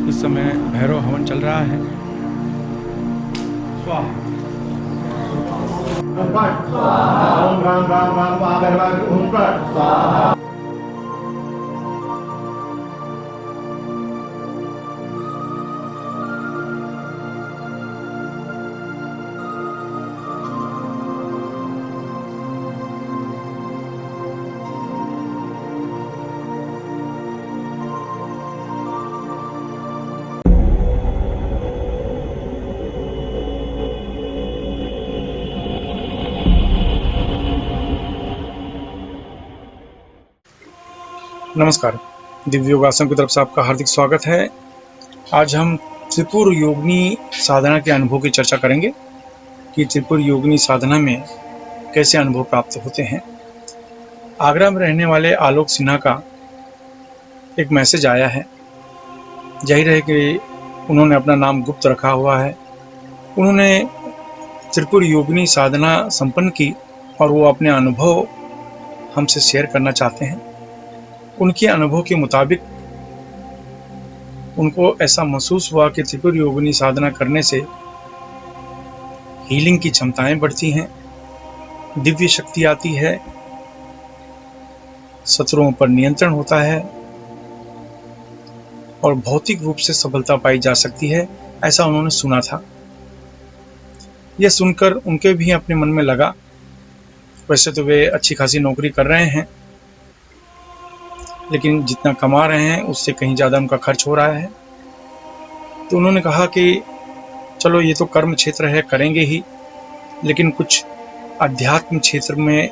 इस समय भैरव हवन चल रहा है। स्वाहा। ओम राम राम राम भैरवाय ओम स्वाहा। नमस्कार, दिव्य योगासन की तरफ से आपका हार्दिक स्वागत है। आज हम त्रिपुर योगिनी साधना के अनुभव की चर्चा करेंगे कि त्रिपुर योगिनी साधना में कैसे अनुभव प्राप्त होते हैं। आगरा में रहने वाले आलोक सिन्हा का एक मैसेज आया है। जाहिर है कि उन्होंने अपना नाम गुप्त रखा हुआ है। उन्होंने त्रिपुर योगिनी साधना संपन्न की और वो अपने अनुभव हमसे शेयर करना चाहते हैं। उनके अनुभव के मुताबिक उनको ऐसा महसूस हुआ कि त्रिपुर योगिनी साधना करने से हीलिंग की क्षमताएं बढ़ती हैं, दिव्य शक्ति आती है, शत्रुओं पर नियंत्रण होता है और भौतिक रूप से सफलता पाई जा सकती है, ऐसा उन्होंने सुना था। यह सुनकर उनके भी अपने मन में लगा। वैसे तो वे अच्छी खासी नौकरी कर रहे हैं, लेकिन जितना कमा रहे हैं उससे कहीं ज़्यादा उनका खर्च हो रहा है। तो उन्होंने कहा कि चलो ये तो कर्म क्षेत्र है, करेंगे ही, लेकिन कुछ अध्यात्म क्षेत्र में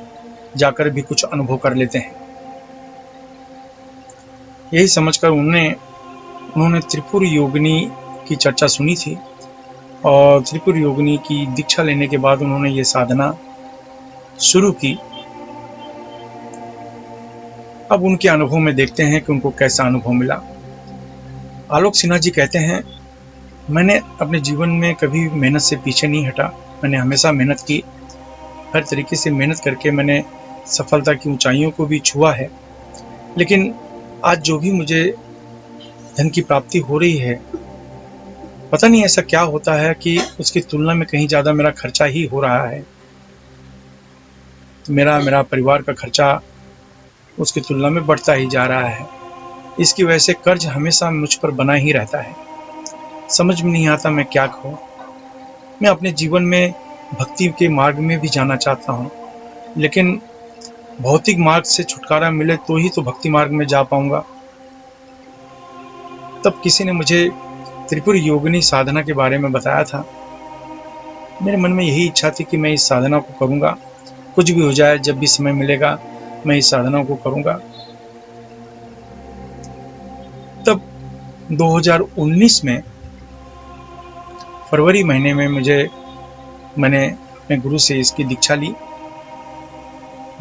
जाकर भी कुछ अनुभव कर लेते हैं। यही समझकर उन्होंने त्रिपुर योगिनी की चर्चा सुनी थी और त्रिपुर योगिनी की दीक्षा लेने के बाद उन्होंने ये साधना शुरू की। अब उनके अनुभव में देखते हैं कि उनको कैसा अनुभव मिला। आलोक सिन्हा जी कहते हैं, मैंने अपने जीवन में कभी मेहनत से पीछे नहीं हटा। मैंने हमेशा मेहनत की, हर तरीके से मेहनत करके मैंने सफलता की ऊंचाइयों को भी छुआ है। लेकिन आज जो भी मुझे धन की प्राप्ति हो रही है, पता नहीं ऐसा क्या होता है कि उसकी तुलना में कहीं ज़्यादा मेरा खर्चा ही हो रहा है। तो मेरा परिवार का खर्चा उसकी तुलना में बढ़ता ही जा रहा है। इसकी वजह से कर्ज हमेशा मुझ पर बना ही रहता है। समझ में नहीं आता मैं क्या करूं। मैं अपने जीवन में भक्ति के मार्ग में भी जाना चाहता हूं, लेकिन भौतिक मार्ग से छुटकारा मिले तो ही तो भक्ति मार्ग में जा पाऊंगा। तब किसी ने मुझे त्रिपुर योगिनी साधना के बारे में बताया था। मेरे मन में यही इच्छा थी कि मैं इस साधना को करूंगा, कुछ भी हो जाए, जब भी समय मिलेगा मैं इस साधना को करूंगा। तब 2019 में फरवरी महीने में मैंने अपने गुरु से इसकी दीक्षा ली।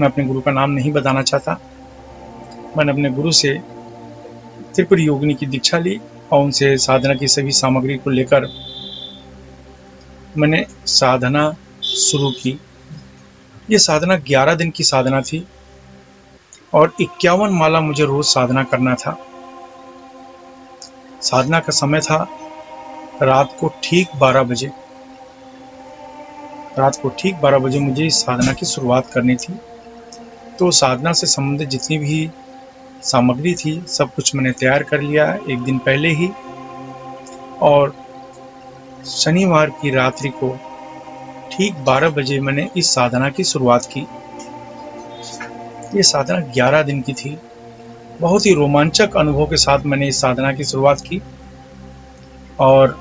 मैं अपने गुरु का नाम नहीं बताना चाहता। मैंने अपने गुरु से त्रिपुर योगिनी की दीक्षा ली और उनसे साधना की सभी सामग्री को लेकर मैंने साधना शुरू की। ये साधना 11 दिन की साधना थी और 51 माला मुझे रोज साधना करना था। साधना का समय था रात को ठीक 12 बजे। रात को ठीक 12 बजे मुझे इस साधना की शुरुआत करनी थी। तो साधना से संबंधित जितनी भी सामग्री थी सब कुछ मैंने तैयार कर लिया एक दिन पहले ही, और शनिवार की रात्रि को ठीक 12 बजे मैंने इस साधना की शुरुआत की। ये साधना 11 दिन की थी। बहुत ही रोमांचक अनुभव के साथ मैंने इस साधना की शुरुआत की और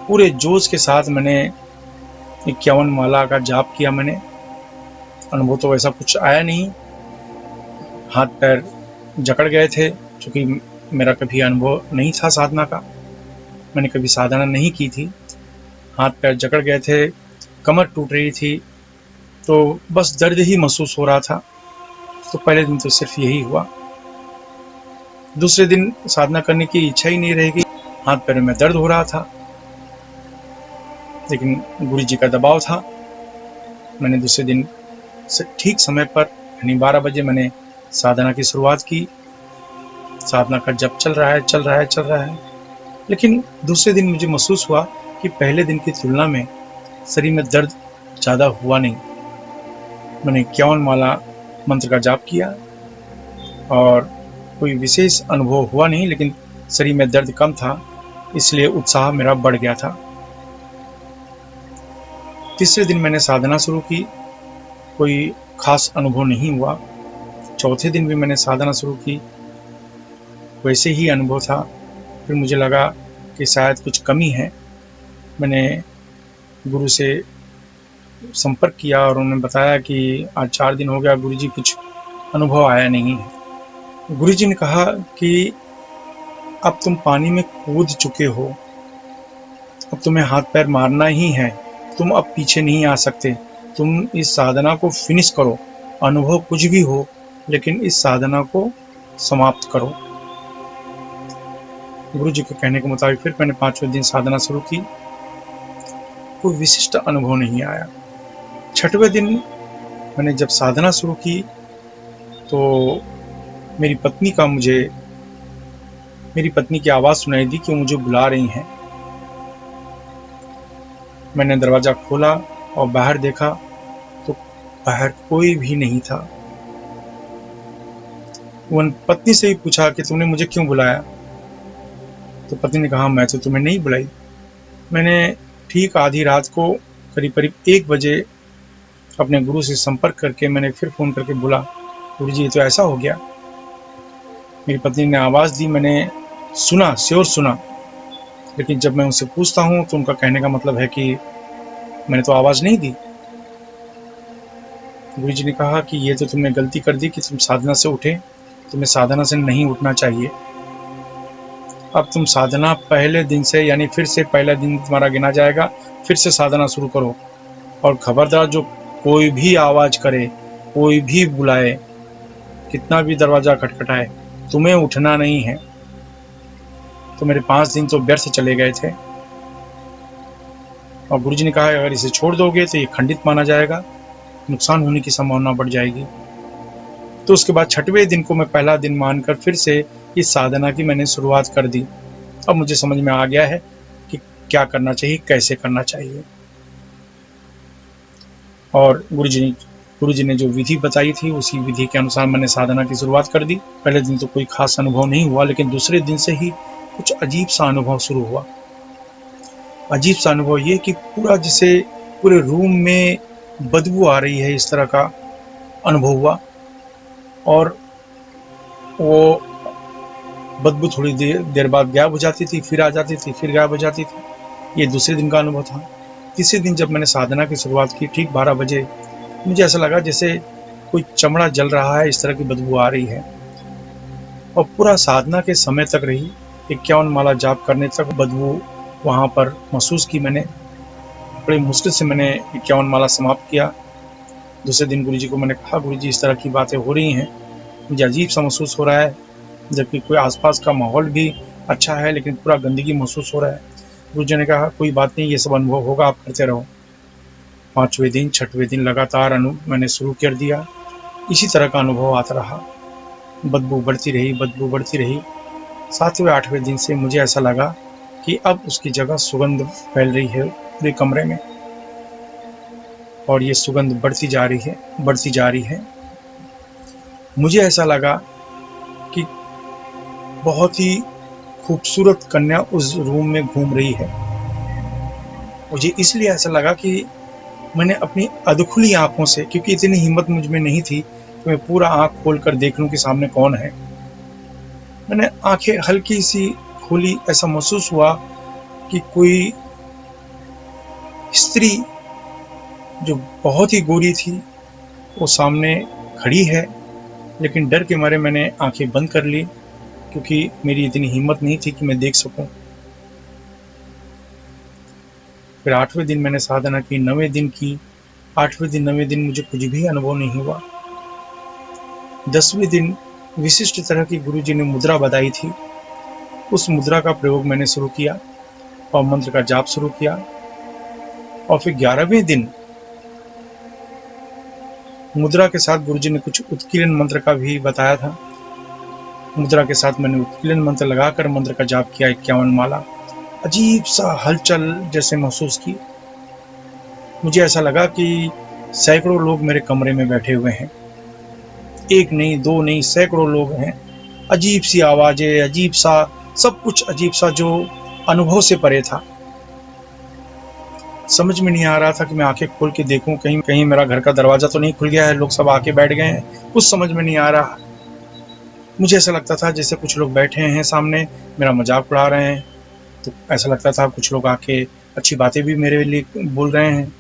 पूरे जोश के साथ मैंने 51 माला का जाप किया। मैंने अनुभव तो वैसा कुछ आया नहीं, हाथ पैर जकड़ गए थे, क्योंकि मेरा कभी अनुभव नहीं था साधना का, मैंने कभी साधना नहीं की थी। हाथ पैर जकड़ गए थे, कमर टूट रही थी, तो बस दर्द ही महसूस हो रहा था। तो पहले दिन तो सिर्फ यही हुआ। दूसरे दिन साधना करने की इच्छा ही नहीं रहेगी, हाथ पैर में दर्द हो रहा था, लेकिन गुरु जी का दबाव था। मैंने दूसरे दिन ठीक समय पर यानी 12 बजे मैंने साधना की शुरुआत की। साधना का जप चल रहा है, चल रहा है, चल रहा है। लेकिन दूसरे दिन मुझे महसूस हुआ कि पहले दिन की तुलना में शरीर में दर्द ज़्यादा हुआ नहीं। मैंने 51 माला मंत्र का जाप किया और कोई विशेष अनुभव हुआ नहीं, लेकिन शरीर में दर्द कम था, इसलिए उत्साह मेरा बढ़ गया था। तीसरे दिन मैंने साधना शुरू की, कोई खास अनुभव नहीं हुआ। चौथे दिन भी मैंने साधना शुरू की, वैसे ही अनुभव था। फिर मुझे लगा कि शायद कुछ कमी है। मैंने गुरु से संपर्क किया और उन्होंने बताया कि आज 4 दिन हो गया गुरुजी, कुछ अनुभव आया नहीं है। गुरुजी ने कहा कि अब तुम पानी में कूद चुके हो, अब तुम्हें हाथ पैर मारना ही है, तुम अब पीछे नहीं आ सकते। तुम इस साधना को फिनिश करो, अनुभव कुछ भी हो, लेकिन इस साधना को समाप्त करो। गुरुजी के कहने के मुताबिक फिर मैंने 5वें दिन साधना शुरू की। कोई विशिष्ट अनुभव नहीं आया। 6वें दिन मैंने जब साधना शुरू की तो मेरी पत्नी की आवाज़ सुनाई दी कि वो मुझे बुला रही हैं। मैंने दरवाज़ा खोला और बाहर देखा तो बाहर कोई भी नहीं था। वो पत्नी से ही पूछा कि तुमने मुझे क्यों बुलाया? तो पत्नी ने कहा, मैं तो तुम्हें नहीं बुलाई। मैंने ठीक आधी रात को करीब करीब 1 बजे अपने गुरु से संपर्क करके मैंने फिर फ़ोन करके बोला, गुरुजी ये तो ऐसा हो गया। मेरी पत्नी ने आवाज़ दी, मैंने सुना, श्योर सुना, लेकिन जब मैं उनसे पूछता हूँ तो उनका कहने का मतलब है कि मैंने तो आवाज़ नहीं दी। गुरुजी ने कहा कि ये तो तुमने गलती कर दी कि तुम साधना से उठे, तुम्हें साधना से नहीं उठना चाहिए। अब तुम साधना पहले दिन से, यानी फिर से पहला दिन तुम्हारा गिना जाएगा, फिर से साधना शुरू करो। और खबरदार, जो कोई भी आवाज़ करे, कोई भी बुलाए, कितना भी दरवाज़ा खटखटाए, तुम्हें उठना नहीं है। तो मेरे 5 दिन तो व्यर्थ चले गए थे। और गुरुजी ने कहा अगर इसे छोड़ दोगे तो ये खंडित माना जाएगा, नुकसान होने की संभावना बढ़ जाएगी। तो उसके बाद 6वें दिन को मैं पहला दिन मानकर फिर से इस साधना की मैंने शुरुआत कर दी। अब मुझे समझ में आ गया है कि क्या करना चाहिए, कैसे करना चाहिए। और गुरुजी ने जो विधि बताई थी उसी विधि के अनुसार मैंने साधना की शुरुआत कर दी। पहले दिन तो कोई खास अनुभव नहीं हुआ, लेकिन दूसरे दिन से ही कुछ अजीब सा अनुभव शुरू हुआ। अजीब सा अनुभव ये कि पूरे रूम में बदबू आ रही है, इस तरह का अनुभव हुआ। और वो बदबू थोड़ी देर बाद गायब हो जाती थी, फिर आ जाती थी, फिर गायब हो जाती थी। ये दूसरे दिन का अनुभव था। तीसरे दिन जब मैंने साधना की शुरुआत की, ठीक 12 बजे, मुझे ऐसा लगा जैसे कोई चमड़ा जल रहा है, इस तरह की बदबू आ रही है। और पूरा साधना के समय तक रही, 51 माला जाप करने तक बदबू वहाँ पर महसूस की मैंने। बड़ी मुश्किल से मैंने 51 माला समाप्त किया। दूसरे दिन गुरुजी को मैंने कहा, गुरुजी इस तरह की बातें हो रही हैं, मुझे अजीब सा महसूस हो रहा है, जबकि कोई आसपास का माहौल भी अच्छा है, लेकिन पूरा गंदगी महसूस हो रहा है। गुरुजी ने कहा कोई बात नहीं, ये सब अनुभव होगा, आप करते रहो। 5वें दिन 6वें दिन लगातार मैंने शुरू कर दिया। इसी तरह का अनुभव आता रहा, बदबू बढ़ती रही, बदबू बढ़ती रही। 7वें 8वें दिन से मुझे ऐसा लगा कि अब उसकी जगह सुगंध फैल रही है पूरे कमरे में, और ये सुगंध बढ़ती जा रही है। मुझे ऐसा लगा कि बहुत ही खूबसूरत कन्या उस रूम में घूम रही है। मुझे इसलिए ऐसा लगा कि मैंने अपनी अधखुली आंखों से, क्योंकि इतनी हिम्मत मुझ में नहीं थी कि मैं पूरा आंख खोल कर देख लूं कि सामने कौन है, मैंने आंखें हल्की सी खोली। ऐसा महसूस हुआ कि कोई स्त्री जो बहुत ही गोरी थी वो सामने खड़ी है, लेकिन डर के मारे मैंने आंखें बंद कर ली, क्योंकि मेरी इतनी हिम्मत नहीं थी कि मैं देख सकूं। फिर 8वें दिन मैंने साधना की, 9वें दिन की। 8वें दिन 9वें दिन मुझे कुछ भी अनुभव नहीं हुआ। 10वें दिन विशिष्ट तरह की गुरुजी ने मुद्रा बताई थी, उस मुद्रा का प्रयोग मैंने शुरू किया और मंत्र का जाप शुरू किया। और फिर 11वें दिन मुद्रा के साथ गुरुजी ने कुछ उत्कीर्ण मंत्र का भी बताया था। मुद्रा के साथ मैंने उत्कीर्ण मंत्र लगाकर मंत्र का जाप किया 51 माला। अजीब सा हलचल जैसे महसूस की। मुझे ऐसा लगा कि सैकड़ों लोग मेरे कमरे में बैठे हुए हैं। एक नहीं, दो नहीं, सैकड़ों लोग हैं। अजीब सी आवाजें, अजीब सा सब कुछ, अजीब सा जो अनुभव से परे था। समझ में नहीं आ रहा था कि मैं आंखें खोल के देखूं, कहीं कहीं मेरा घर का दरवाजा तो नहीं खुल गया है, लोग सब आके बैठ गए हैं। कुछ समझ में नहीं आ रहा। मुझे ऐसा लगता था जैसे कुछ लोग बैठे हैं सामने, मेरा मजाक उड़ा रहे हैं। तो ऐसा लगता था कुछ लोग आके अच्छी बातें भी मेरे लिए बोल रहे हैं।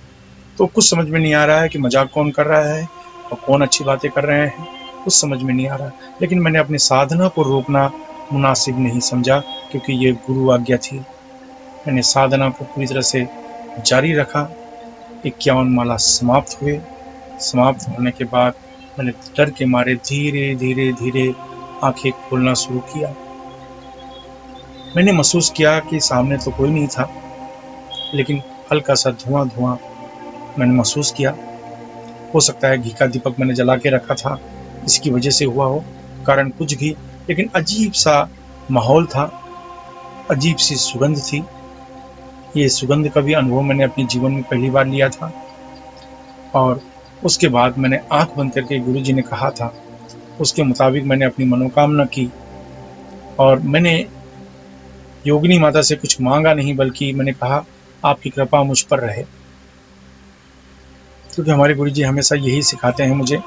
तो कुछ समझ में नहीं आ रहा है कि मजाक कौन कर रहा है और कौन अच्छी बातें कर रहे हैं, कुछ समझ में नहीं आ रहा। लेकिन मैंने अपनी साधना को रोकना मुनासिब नहीं समझा, क्योंकि ये गुरु आज्ञा थी। मैंने साधना को पूरी तरह से जारी रखा। 51 माला समाप्त हुए। समाप्त होने के बाद मैंने डर के मारे धीरे धीरे धीरे आंखें खोलना शुरू किया। मैंने महसूस किया कि सामने तो कोई नहीं था, लेकिन हल्का सा धुआं धुआं मैंने महसूस किया। हो सकता है घी का दीपक मैंने जला के रखा था, इसकी वजह से हुआ हो, कारण कुछ भी, लेकिन अजीब सा माहौल था, अजीब सी सुगंध थी। ये सुगंध का भी अनुभव मैंने अपने जीवन में पहली बार लिया था। और उसके बाद मैंने आंख बंद करके गुरु जी ने कहा था उसके मुताबिक मैंने अपनी मनोकामना की। और मैंने योगिनी माता से कुछ मांगा नहीं, बल्कि मैंने कहा आपकी कृपा मुझ पर रहे। क्योंकि हमारे गुरु जी हमेशा यही सिखाते हैं मुझे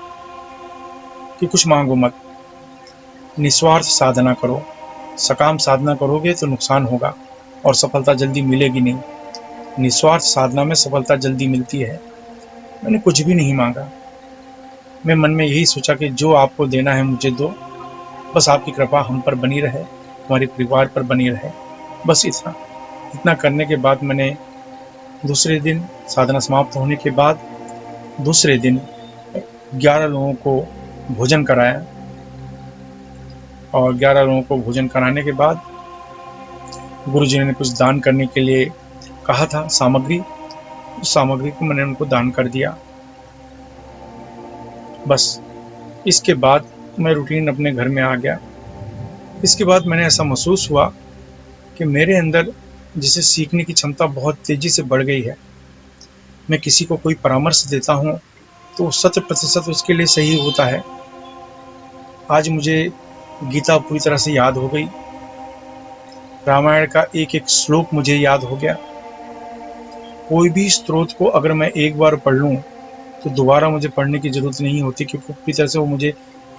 कि कुछ मांगो मत, निस्वार्थ साधना करो। सकाम साधना करोगे तो नुकसान होगा और सफलता जल्दी मिलेगी नहीं। निस्वार्थ साधना में सफलता जल्दी मिलती है। मैंने कुछ भी नहीं मांगा। मैं मन में यही सोचा कि जो आपको देना है मुझे दो, बस आपकी कृपा हम पर बनी रहे, हमारे परिवार पर बनी रहे, बस इतना। इतना करने के बाद मैंने दूसरे दिन साधना समाप्त होने के बाद दूसरे दिन 11 लोगों को भोजन कराया। और 11 लोगों को भोजन कराने के बाद गुरु जी ने कुछ दान करने के लिए कहा था सामग्री, उस सामग्री को मैंने उनको दान कर दिया। बस इसके बाद मैं रूटीन अपने घर में आ गया। इसके बाद मैंने ऐसा महसूस हुआ कि मेरे अंदर जिसे सीखने की क्षमता बहुत तेजी से बढ़ गई है। मैं किसी को कोई परामर्श देता हूँ तो 100% उसके लिए सही होता है। आज मुझे गीता पूरी तरह से याद हो गई। रामायण का एक एक श्लोक मुझे याद हो गया। कोई भी स्रोत को अगर मैं एक बार पढ़ लूँ तो दोबारा मुझे पढ़ने की जरूरत नहीं होती, क्योंकि पूरी तरह से वो मुझे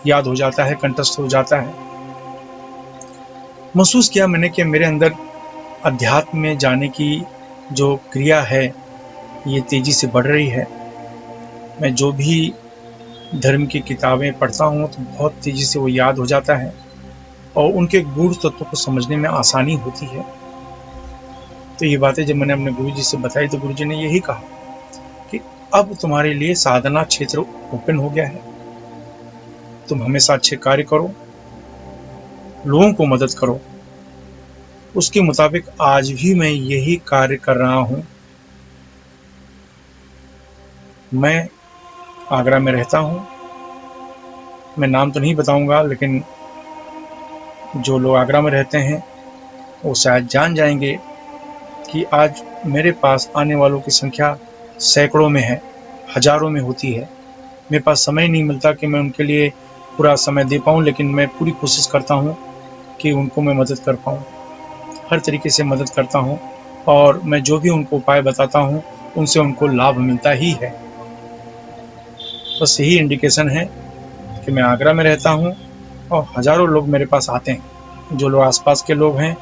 याद हो जाता है, कंठस्थ हो जाता है। महसूस किया मैंने कि मेरे अंदर अध्यात्म में जाने की जो क्रिया है ये तेजी से बढ़ रही है। मैं जो भी धर्म की किताबें पढ़ता हूँ तो बहुत तेजी से वो याद हो जाता है और उनके गूढ़ तत्वों को समझने में आसानी होती है। तो ये बातें जब मैंने अपने गुरु जी से बताई तो गुरु जी ने यही कहा कि अब तुम्हारे लिए साधना क्षेत्र ओपन हो गया है। तुम हमेशा अच्छे कार्य करो, लोगों को मदद करो। उसके मुताबिक आज भी मैं यही कार्य कर रहा हूँ। मैं आगरा में रहता हूँ। मैं नाम तो नहीं बताऊंगा, लेकिन जो लोग आगरा में रहते हैं वो शायद जान जाएंगे कि आज मेरे पास आने वालों की संख्या सैकड़ों में है, हजारों में होती है। मेरे पास समय नहीं मिलता कि मैं उनके लिए पूरा समय दे पाऊँ, लेकिन मैं पूरी कोशिश करता हूँ कि उनको मैं मदद कर पाऊँ। हर तरीके से मदद करता हूँ और मैं जो भी उनको उपाय बताता हूँ उनसे उनको लाभ मिलता ही है। बस यही इंडिकेशन है कि मैं आगरा में रहता हूँ और हजारों लोग मेरे पास आते हैं। जो लोग आसपास के लोग हैं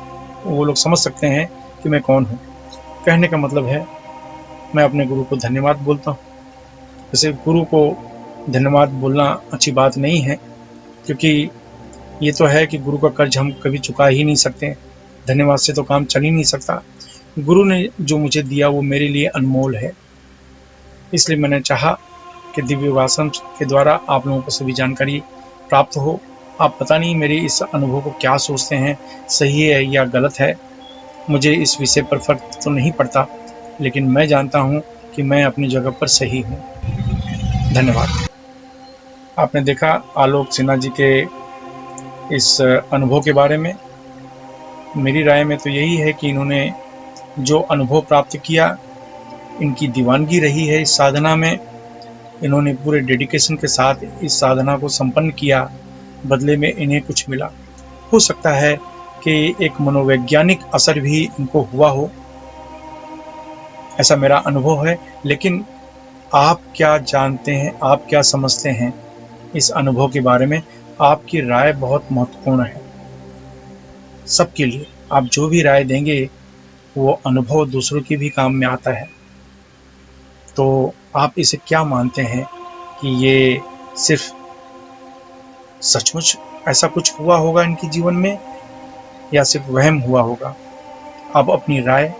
वो लोग समझ सकते हैं कि मैं कौन हूँ। कहने का मतलब है मैं अपने गुरु को धन्यवाद बोलता हूँ। वैसे गुरु को धन्यवाद बोलना अच्छी बात नहीं है, क्योंकि ये तो है कि गुरु का कर्ज हम कभी चुका ही नहीं सकते। धन्यवाद से तो काम चल ही नहीं सकता। गुरु ने जो मुझे दिया वो मेरे लिए अनमोल है। इसलिए मैंने चाहा कि दिव्य योगासन के द्वारा आप लोगों को सभी जानकारी प्राप्त हो। आप पता नहीं मेरे इस अनुभव को क्या सोचते हैं, सही है या गलत है, मुझे इस विषय पर फर्क तो नहीं पड़ता, लेकिन मैं जानता हूँ कि मैं अपनी जगह पर सही हूँ। धन्यवाद। आपने देखा आलोक सिन्हा जी के इस अनुभव के बारे में। मेरी राय में तो यही है कि इन्होंने जो अनुभव प्राप्त किया, इनकी दीवानगी रही है इस साधना में, इन्होंने पूरे डेडिकेशन के साथ इस साधना को संपन्न किया, बदले में इन्हें कुछ मिला। हो सकता है कि एक मनोवैज्ञानिक असर भी इनको हुआ हो, ऐसा मेरा अनुभव है। लेकिन आप क्या जानते हैं, आप क्या समझते हैं इस अनुभव के बारे में? आपकी राय बहुत महत्वपूर्ण है सबके लिए। आप जो भी राय देंगे वो अनुभव दूसरों के भी काम में आता है। तो आप इसे क्या मानते हैं कि ये सिर्फ सचमुच ऐसा कुछ हुआ होगा इनके जीवन में, या सिर्फ वहम हुआ होगा? आप अपनी राय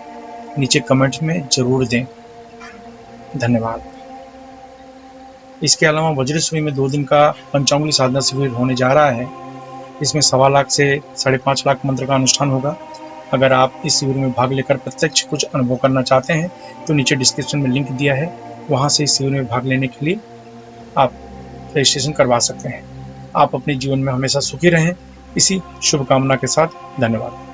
नीचे कमेंट में ज़रूर दें। धन्यवाद। इसके अलावा वज्रेश्वरी में 2 दिन का पंचांगुली साधना शिविर होने जा रहा है। इसमें 1.25 लाख से 5.5 लाख मंत्र का अनुष्ठान होगा। अगर आप इस शिविर में भाग लेकर प्रत्यक्ष कुछ अनुभव करना चाहते हैं तो नीचे डिस्क्रिप्शन में लिंक दिया है, वहाँ से इस शिविर में भाग लेने के लिए आप रजिस्ट्रेशन करवा सकते हैं। आप अपने जीवन में हमेशा सुखी रहें, इसी शुभकामना के साथ धन्यवाद।